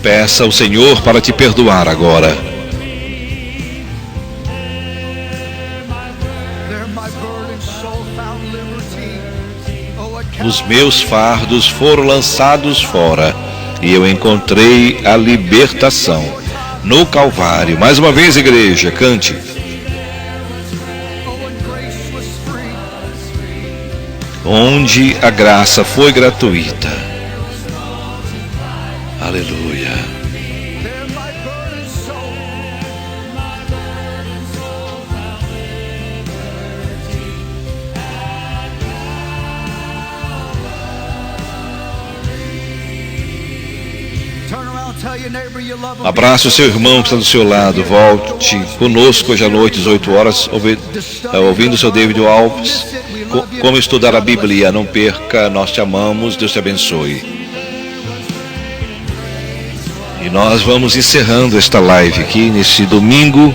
Peça ao Senhor para te perdoar agora. Os meus fardos foram lançados fora e eu encontrei a libertação no Calvário. Mais uma vez, igreja, cante. Onde a graça foi gratuita. Aleluia. Abraça o seu irmão que está do seu lado. Volte conosco hoje à noite, 18 horas, ouvindo o seu David Alves. Como estudar a Bíblia. Não perca, nós te amamos, Deus te abençoe. E nós vamos encerrando esta live aqui nesse domingo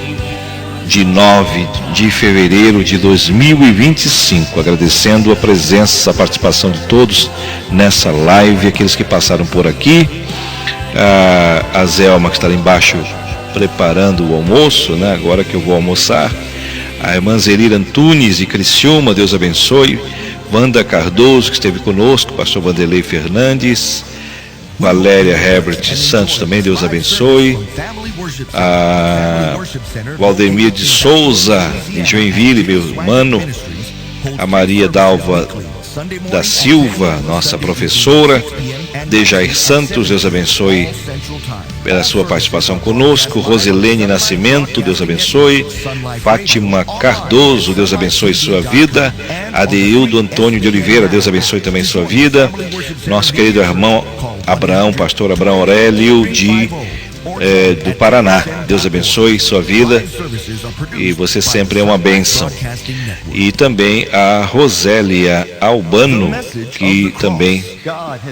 de 9 de fevereiro de 2025, agradecendo a presença, a participação de todos nessa live, aqueles que passaram por aqui. A Zelma, que está lá embaixo preparando o almoço, né? Agora que eu vou almoçar. A irmã Zerira Antunes e Criciúma, Deus abençoe. Wanda Cardoso, que esteve conosco. Pastor Vanderlei Fernandes. Valéria Herbert Santos também, Deus abençoe. A Valdemir de Souza, em Joinville, meu mano. A Maria Dalva da Silva, nossa professora. Dejair Santos, Deus abençoe pela sua participação conosco. Rosilene Nascimento, Deus abençoe. Fátima Cardoso, Deus abençoe sua vida. Adeildo Antônio de Oliveira, Deus abençoe também sua vida. Nosso querido irmão Abraão, pastor Abraão Aurélio do Paraná, Deus abençoe sua vida e você sempre é uma bênção. E também a Rosélia Albano, que também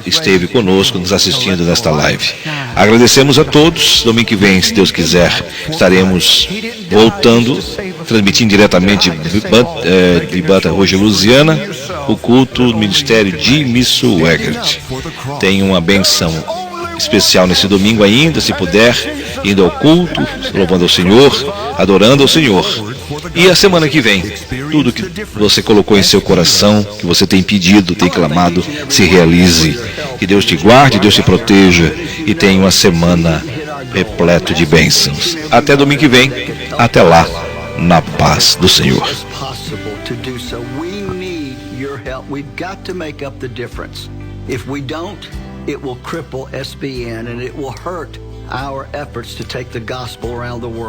esteve conosco nos assistindo nesta live. Agradecemos a todos. Domingo que vem, se Deus quiser, estaremos voltando, transmitindo diretamente de Baton Rouge, Louisiana, o culto do Ministério de Missou Eggert. Tenha uma benção especial nesse domingo ainda, se puder, indo ao culto, louvando ao Senhor, adorando ao Senhor. E a semana que vem, tudo que você colocou em seu coração, que você tem pedido, tem clamado, se realize. Que Deus te guarde, Deus te proteja e tenha uma semana repleta de bênçãos. Até domingo que vem, até lá, na paz do Senhor. It will cripple SBN and it will hurt our efforts to take the gospel around the world.